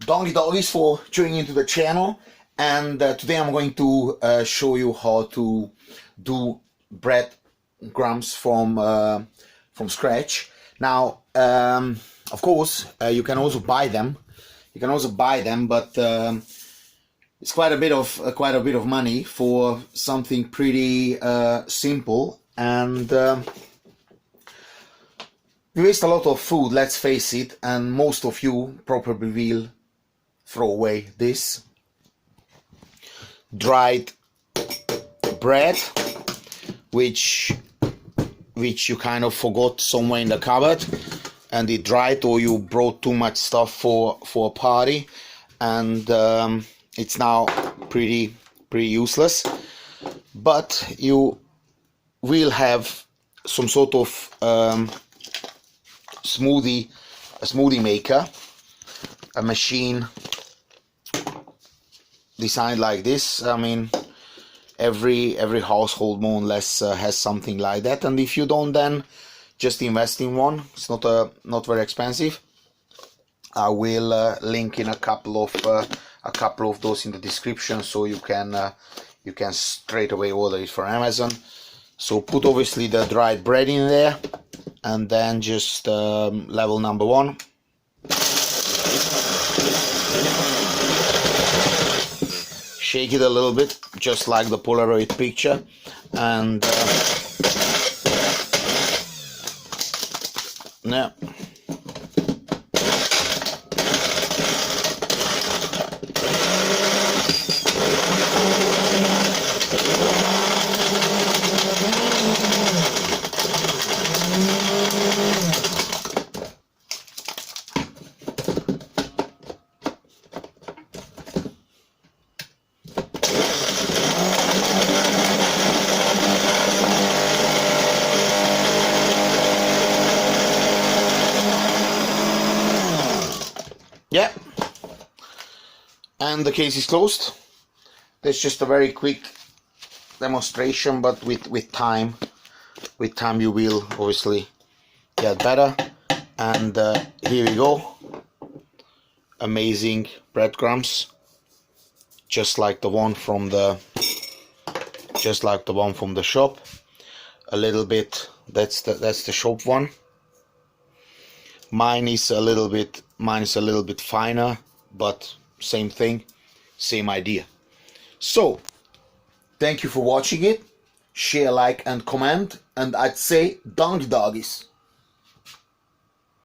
Donkey Doggies for tuning into the channel, and today I'm going to show you how to do bread crumbs from scratch. Now, of course, you can also buy them. But it's quite a bit of money for something pretty simple, and we waste a lot of food, let's face it, and most of you probably will throw away this dried bread, which you kind of forgot somewhere in the cupboard, and it dried, or you brought too much stuff for a party, and it's now pretty useless. But you will have some sort of smoothie maker, a machine designed like this. I mean, every household more or less has something like that, and if you don't, then just invest in one. It's not very expensive. I will link in a couple of those in the description, so you can straight away order it from Amazon. So put obviously the dried bread in there, and then just level number 1. Shake it a little bit, just like the Polaroid picture, and yeah. Yeah, and the case is closed. That's just a very quick demonstration, but with time you will obviously get better. And here we go, amazing breadcrumbs, just like the one from the shop. A little bit, that's the shop one. Mine is a little bit finer, but same thing, same idea. So thank you for watching it. Share, like and comment, and I'd say donkey doggies.